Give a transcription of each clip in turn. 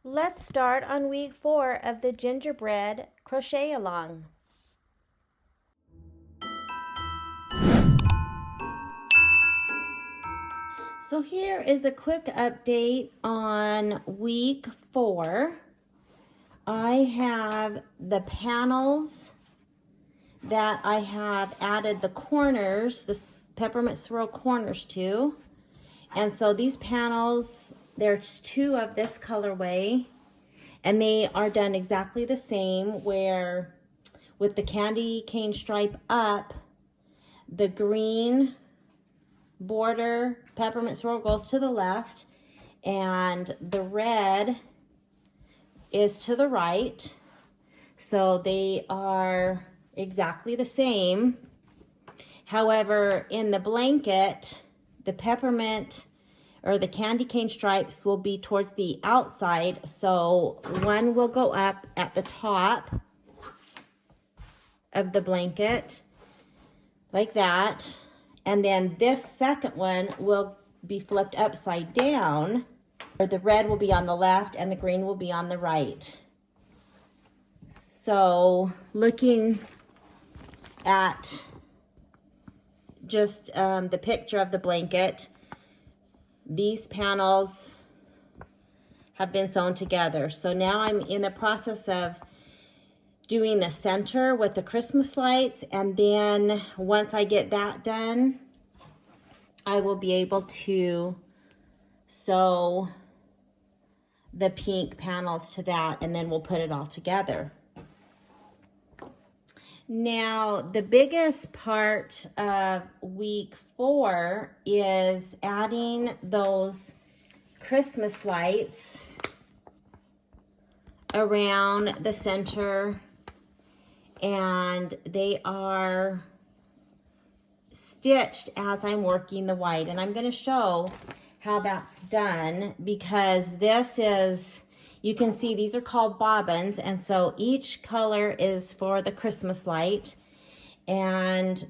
Let's start on week 4 of the Gingerbread Crochet Along. So here is a quick update on week 4. I have the panels that I have added the corners, the peppermint swirl corners to. And so these panels, there's 2 of this colorway, and they are done exactly the same, where with the candy cane stripe up, the green border peppermint swirl goes to the left and the red is to the right. So they are exactly the same. However, in the blanket, the peppermint or the candy cane stripes will be towards the outside. So one will go up at the top of the blanket like that. And then this second one will be flipped upside down, or the red will be on the left and the green will be on the right. So looking at just the picture of the blanket, these panels have been sewn together. So now I'm in the process of doing the center with the Christmas lights, and then once I get that done, I will be able to sew the pink panels to that, and then we'll put it all together. Now, the biggest part of week 4 is adding those Christmas lights around the center, and they are stitched as I'm working the white, and I'm going to show how that's done, because this is, you can see these are called bobbins, and so each color is for the Christmas light, and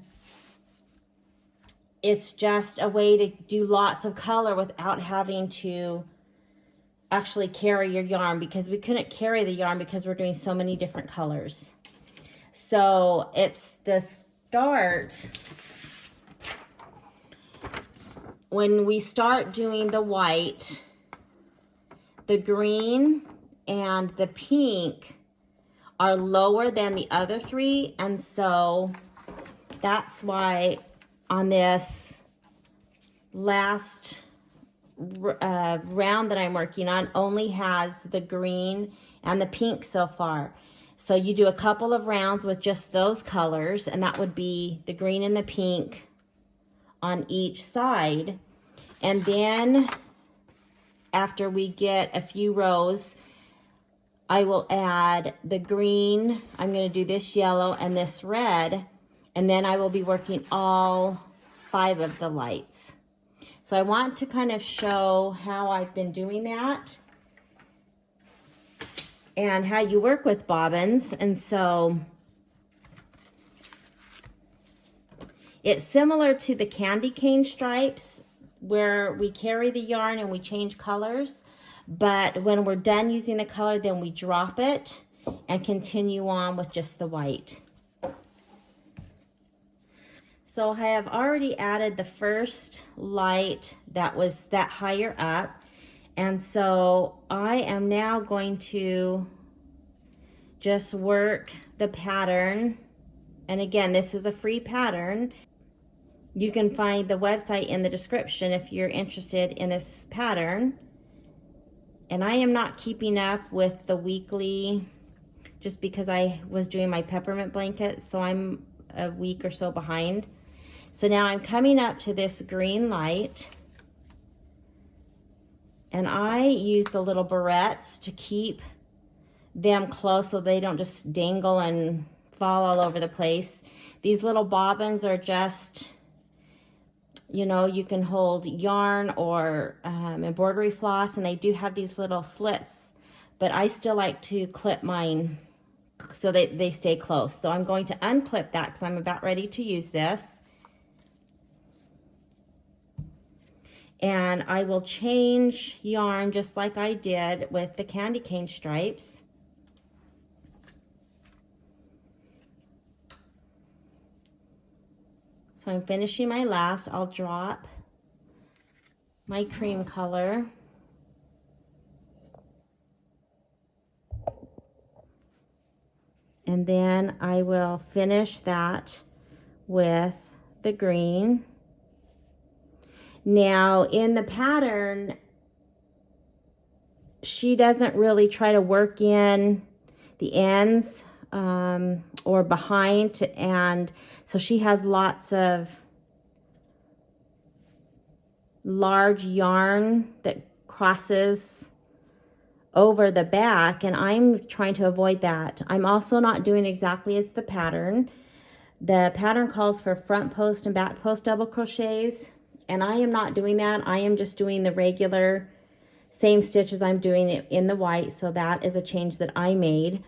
it's just a way to do lots of color without having to actually carry your yarn, because we couldn't carry the yarn because we're doing so many different colors. So it's the start. When we start doing the white, the green and the pink are lower than the other 3, and so that's why on this last round that I'm working on only has the green and the pink so far. So you do a couple of rounds with just those colors, and that would be the green and the pink on each side. And then after we get a few rows, I will add the green. I'm going to do this yellow and this red, and then I will be working all 5 of the lights. So I want to kind of show how I've been doing that and how you work with bobbins. And so it's similar to the candy cane stripes, where we carry the yarn and we change colors, but when we're done using the color, then we drop it and continue on with just the white. So I have already added the first light that was that higher up, and so I am now going to just work the pattern. And again, this is a free pattern. You can find the website in the description if you're interested in this pattern. And I am not keeping up with the weekly just because I was doing my peppermint blanket, so I'm a week or so behind. So now I'm coming up to this green light, and I use the little barrettes to keep them close so they don't just dangle and fall all over the place. These little bobbins are just, you know, you can hold yarn or embroidery floss, and they do have these little slits, but I still like to clip mine so they stay close. So I'm going to unclip that because I'm about ready to use this. And I will change yarn just like I did with the candy cane stripes. So I'm finishing my last. I'll drop my cream color. And then I will finish that with the green. Now in the pattern, she doesn't really try to work in the ends or behind, and so she has lots of large yarn that crosses over the back, and I'm trying to avoid that. I'm also not doing exactly as the pattern. The pattern calls for front post and back post double crochets, and I am not doing that. I am just doing the regular same stitches I'm doing it in the white, so that is a change that I made.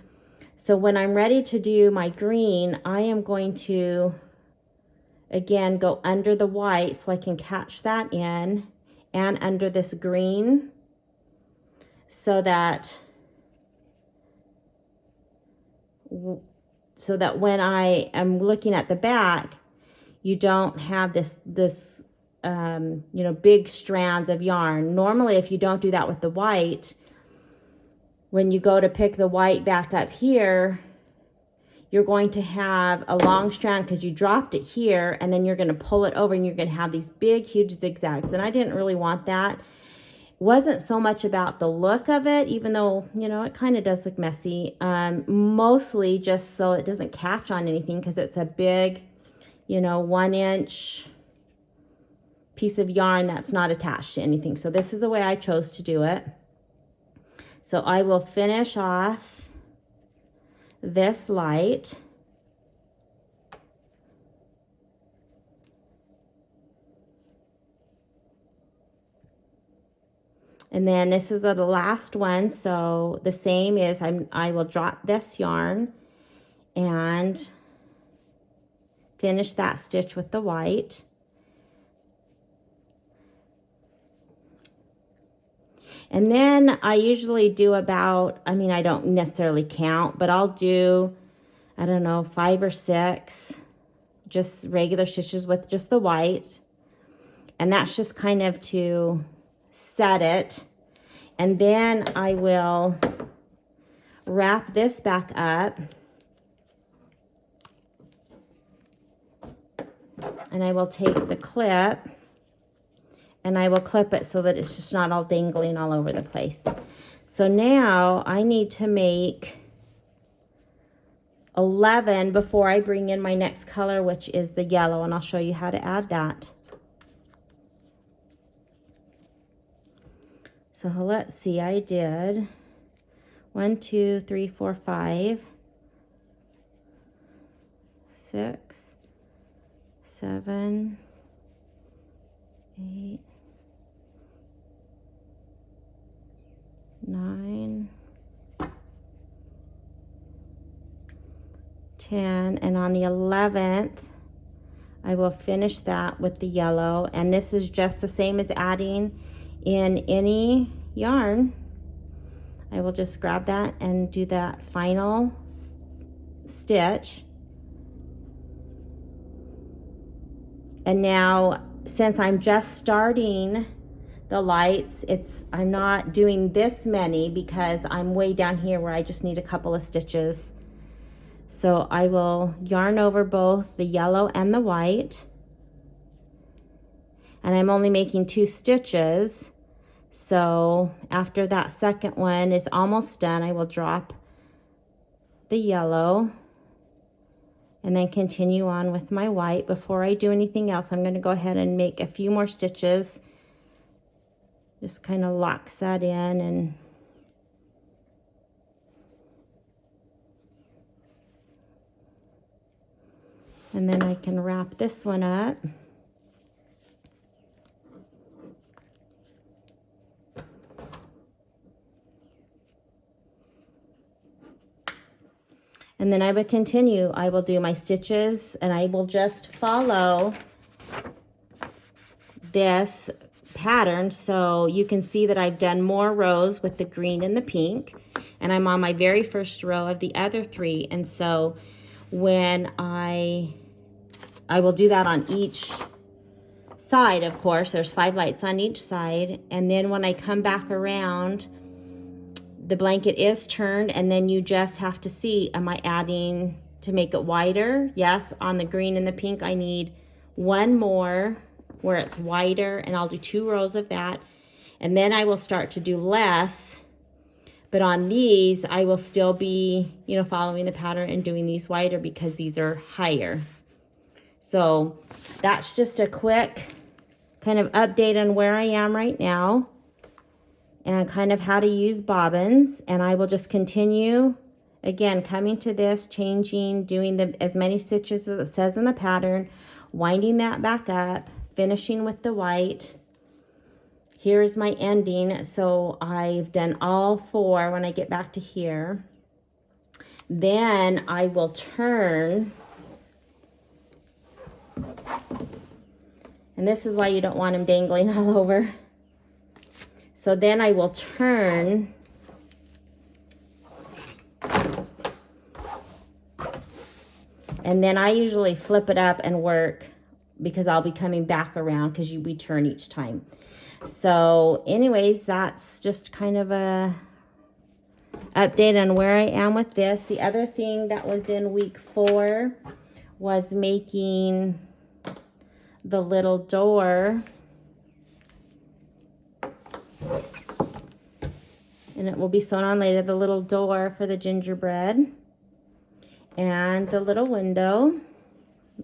So when I'm ready to do my green, I am going to again go under the white so I can catch that in, and under this green, so that when I am looking at the back, you don't have this you know, big strands of yarn. Normally, if you don't do that with the white, when you go to pick the white back up here, you're going to have a long strand because you dropped it here, and then you're going to pull it over and you're going to have these big, huge zigzags. And I didn't really want that. It wasn't so much about the look of it, even though, you know, it kind of does look messy. Mostly just so it doesn't catch on anything, because it's a big, you know, 1 inch piece of yarn that's not attached to anything. So this is the way I chose to do it. So I will finish off this light. And then this is the last one. So the same is I will drop this yarn and finish that stitch with the white. And then I usually do about, I mean, I don't necessarily count, but I'll do, I don't know, 5 or 6 just regular stitches with just the white. And that's just kind of to set it. And then I will wrap this back up. And I will take the clip and I will clip it so that it's just not all dangling all over the place. So now I need to make 11 before I bring in my next color, which is the yellow, and I'll show you how to add that. So let's see, I did 1, 2, 3, 4, 5, 6, 7, 8, 9, 10, and on the 11th I will finish that with the yellow. And this is just the same as adding in any yarn. I will just grab that and do that final stitch. And now, since I'm just starting the lights, I'm not doing this many because I'm way down here where I just need a couple of stitches. So I will yarn over both the yellow and the white. And I'm only making 2 stitches. So after that second one is almost done, I will drop the yellow and then continue on with my white. Before I do anything else, I'm going to go ahead and make a few more stitches. Just kind of locks that in, and then I can wrap this one up. And then I would continue. I will do my stitches and I will just follow this pattern. So you can see that I've done more rows with the green and the pink, and I'm on my very first row of the other 3. And so when I will do that on each side, of course. There's 5 lights on each side, and then when I come back around, the blanket is turned, and then you just have to see, am I adding to make it wider? Yes, on the green and the pink I need one more where it's wider, and I'll do 2 rows of that, and then I will start to do less. But on these I will still be, you know, following the pattern and doing these wider because these are higher. So that's just a quick kind of update on where I am right now and kind of how to use bobbins. And I will just continue, again, coming to this, changing, doing as many stitches as it says in the pattern, winding that back up, finishing with the white. Here's my ending. So I've done all 4 when I get back to here. Then I will turn. And this is why you don't want them dangling all over. So then I will turn and then I usually flip it up and work because I'll be coming back around because we turn each time. So anyways, that's just kind of a update on where I am with this. The other thing that was in week 4 was making the little door, and it will be sewn on later, the little door for the gingerbread, and the little window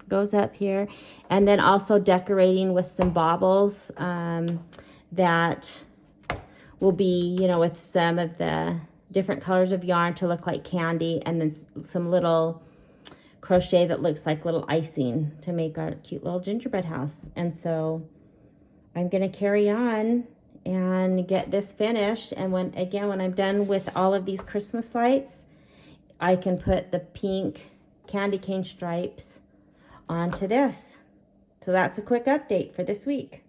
goes up here, and then also decorating with some baubles that will be, you know, with some of the different colors of yarn to look like candy, and then some little crochet that looks like little icing to make our cute little gingerbread house. And so I'm going to carry on and get this finished, and when I'm done with all of these Christmas lights, I can put the pink candy cane stripes onto this. So that's a quick update for this week.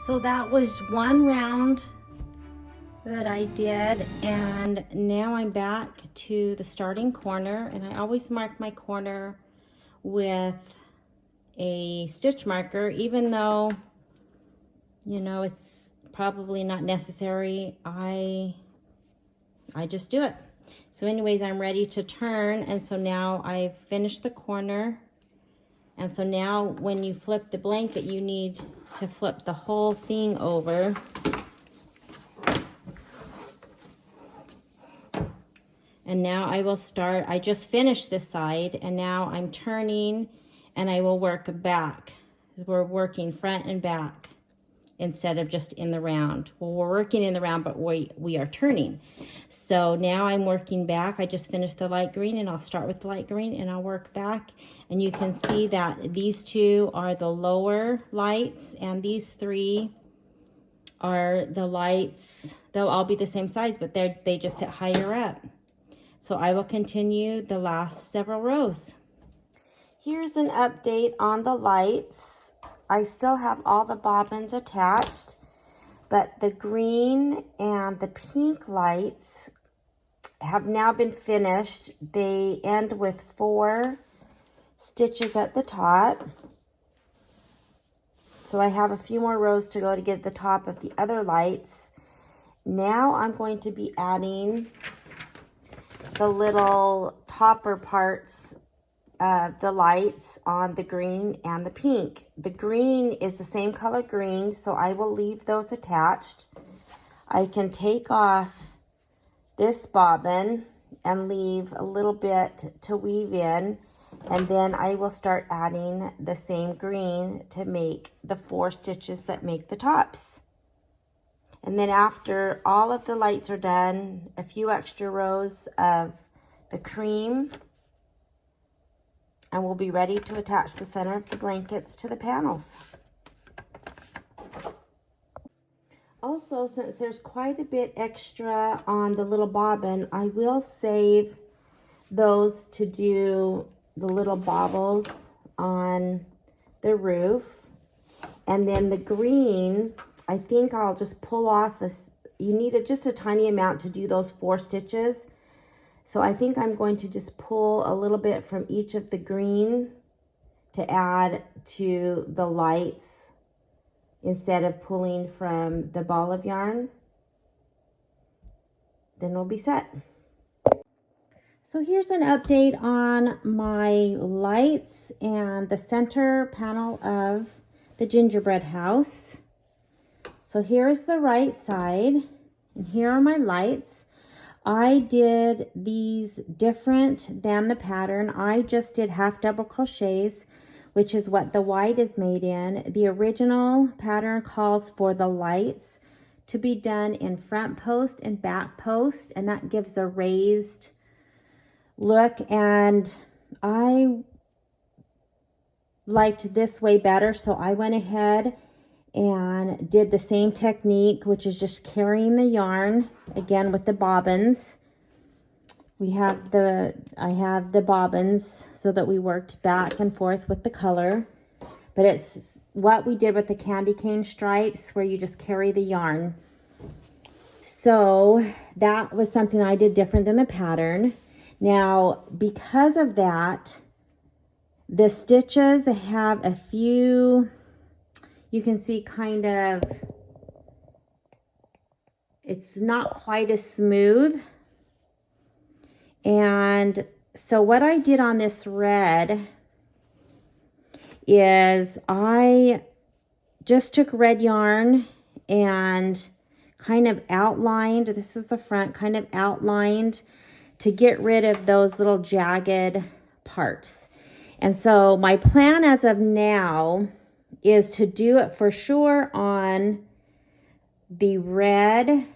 So that was one round that I did, and now I'm back to the starting corner, and I always mark my corner with a stitch marker, even though, you know, it's probably not necessary. I just do it. So anyways, I'm ready to turn, and so now I've finished the corner. And so now when you flip the blanket, you need to flip the whole thing over. And now I will start, I just finished this side, and now I'm turning, and I will work back. Because we're working front and back instead of just in the round. Well, we're working in the round, but we are turning. So now I'm working back. I just finished the light green, and I'll start with the light green, and I'll work back. And you can see that these two are the lower lights, and these three are the lights. They'll all be the same size, but they just sit higher up. So I will continue the last several rows. Here's an update on the lights. I still have all the bobbins attached, but the green and the pink lights have now been finished. They end with 4 stitches at the top. So I have a few more rows to go to get the top of the other lights. Now I'm going to be adding the little topper parts of the lights on the green and the pink. The green is the same color green, so I will leave those attached. I can take off this bobbin and leave a little bit to weave in, and then I will start adding the same green to make the 4 stitches that make the tops. And then after all of the lights are done, a few extra rows of the cream, and we'll be ready to attach the center of the blankets to the panels. Also, since there's quite a bit extra on the little bobbin, I will save those to do the little baubles on the roof. And then the green, I think I'll just pull off this. You need just a tiny amount to do those 4 stitches. So I think I'm going to just pull a little bit from each of the green to add to the lights instead of pulling from the ball of yarn. Then we'll be set. So here's an update on my lights and the center panel of the gingerbread house. So here's the right side, and here are my lights. I did these different than the pattern. I just did half double crochets, which is what the white is made in. The original pattern calls for the lights to be done in front post and back post, and that gives a raised look, and I liked this way better, so I went ahead and did the same technique, which is just carrying the yarn again with the bobbins. I have the bobbins so that we worked back and forth with the color, but it's what we did with the candy cane stripes where you just carry the yarn. So that was something I did different than the pattern. Now, because of that, the stitches have a few, you can see kind of, it's not quite as smooth. And so what I did on this red is I just took red yarn and kind of outlined, this is the front, kind of outlined to get rid of those little jagged parts. And so my plan as of now is to do it for sure on the red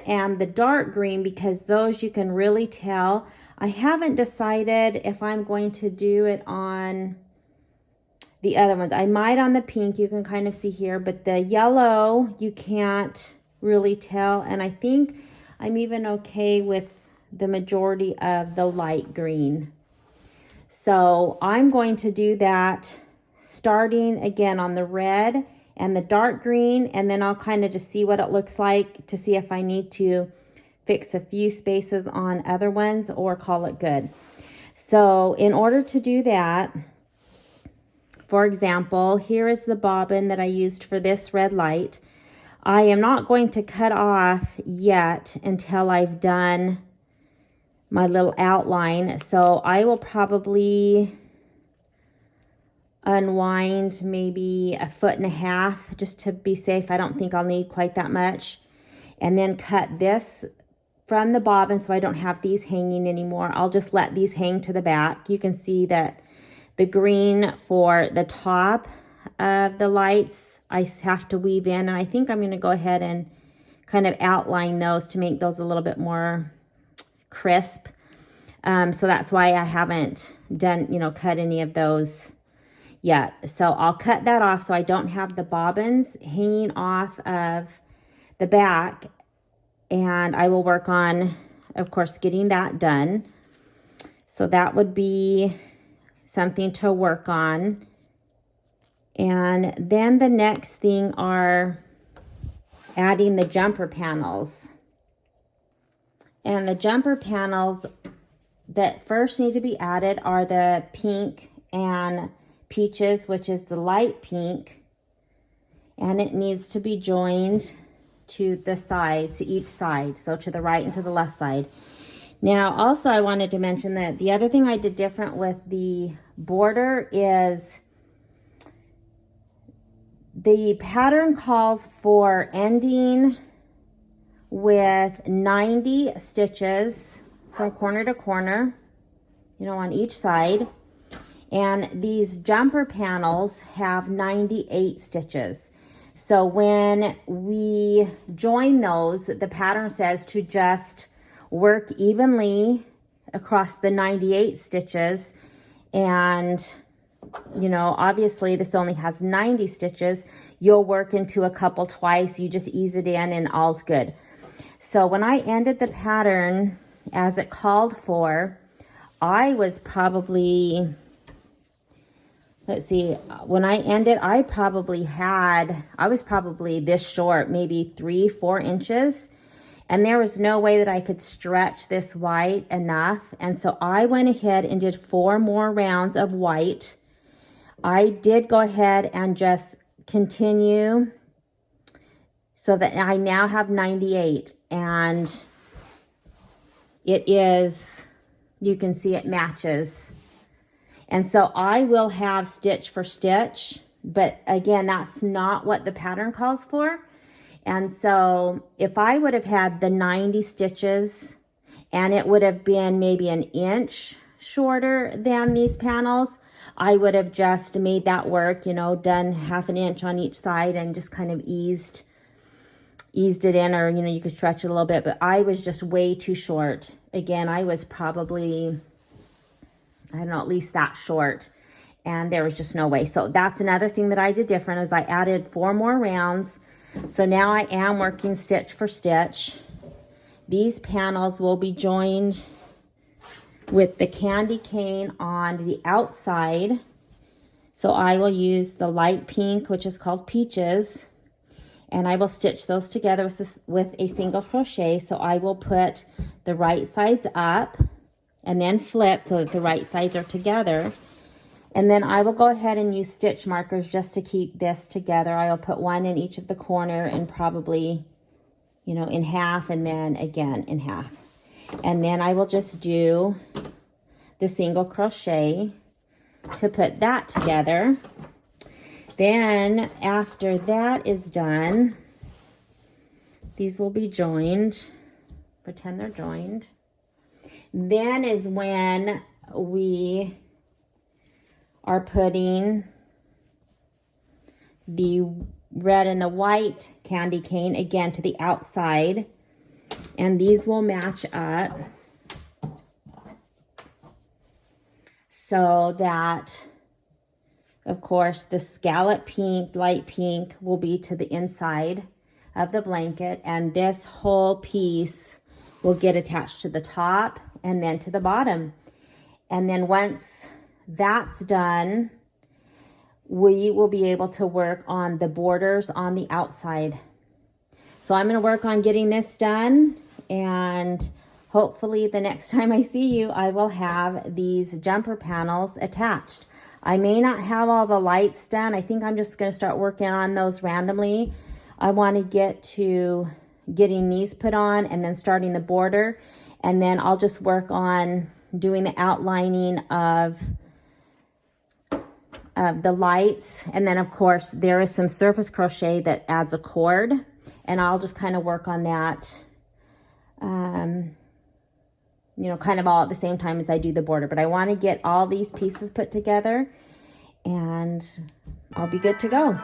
and the dark green, because those you can really tell. I haven't decided if I'm going to do it on the other ones. I might on the pink, you can kind of see here, but the yellow you can't really tell, and I think I'm even okay with the majority of the light green. So I'm going to do that starting again on the red and the dark green, and then I'll kind of just see what it looks like to see if I need to fix a few spaces on other ones or call it good. So in order to do that, for example, here is the bobbin that I used for this red light. I am not going to cut off yet until I've done my little outline. So I will probably unwind maybe 1.5 feet just to be safe. I don't think I'll need quite that much. And then cut this from the bobbin so I don't have these hanging anymore. I'll just let these hang to the back. You can see that the green for the top of the lights I have to weave in, and I think I'm going to go ahead and kind of outline those to make those a little bit more crisp. So that's why I haven't done, cut any of those yet. So I'll cut that off so I don't have the bobbins hanging off of the back, and I will work on, of course, getting that done. So that would be something to work on. And then the next thing are adding the jumper panels. And the jumper panels that first need to be added are the pink and peaches, which is the light pink. And it needs to be joined to the sides, to each side. So to the right and to the left side. Now, also I wanted to mention that the other thing I did different with the border is the pattern calls for ending with 90 stitches from corner to corner, on each side. And these jumper panels have 98 stitches. So when we join those, the pattern says to just work evenly across the 98 stitches. And obviously this only has 90 stitches. You'll work into a couple twice. You just ease it in and all's good. So when I ended the pattern as it called for, I was probably, when I ended, I was probably this short, maybe 3-4 inches. And there was no way that I could stretch this white enough. And so I went ahead and did 4 more rounds of white. I did go ahead and just continue so that I now have 98. And it is, you can see it matches. And so I will have stitch for stitch. But again, that's not what the pattern calls for. And so if I would have had the 90 stitches and it would have been maybe 1 inch shorter than these panels, I would have just made that work, done 1/2 inch on each side and just kind of eased it in, or, you could stretch it a little bit, but I was just way too short. Again, I was probably, I don't know, at least that short, and there was just no way. So that's another thing that I did different is I added 4 more rounds. So now I am working stitch for stitch. These panels will be joined with the candy cane on the outside. So I will use the light pink, which is called Peaches, and I will stitch those together with a single crochet. So I will put the right sides up and then flip so that the right sides are together. And then I will go ahead and use stitch markers just to keep this together. I'll put 1 in each of the corner and probably, in half, and then again in half. And then I will just do the single crochet to put that together. Then after that is done, these will be joined. Pretend they're joined. Then is when we are putting the red and the white candy cane again to the outside, and these will match up so that, of course, the scallop pink, light pink, will be to the inside of the blanket, and this whole piece will get attached to the top and then to the bottom. And then once that's done, we will be able to work on the borders on the outside. So I'm going to work on getting this done, and hopefully the next time I see you, I will have these jumper panels attached. I may not have all the lights done. I think I'm just going to start working on those randomly. I want to get to getting these put on and then starting the border, and then I'll just work on doing the outlining of the lights. And then of course there is some surface crochet that adds a cord, and I'll just kind of work on that, you know, kind of all at the same time as I do the border. But I want to get all these pieces put together and I'll be good to go.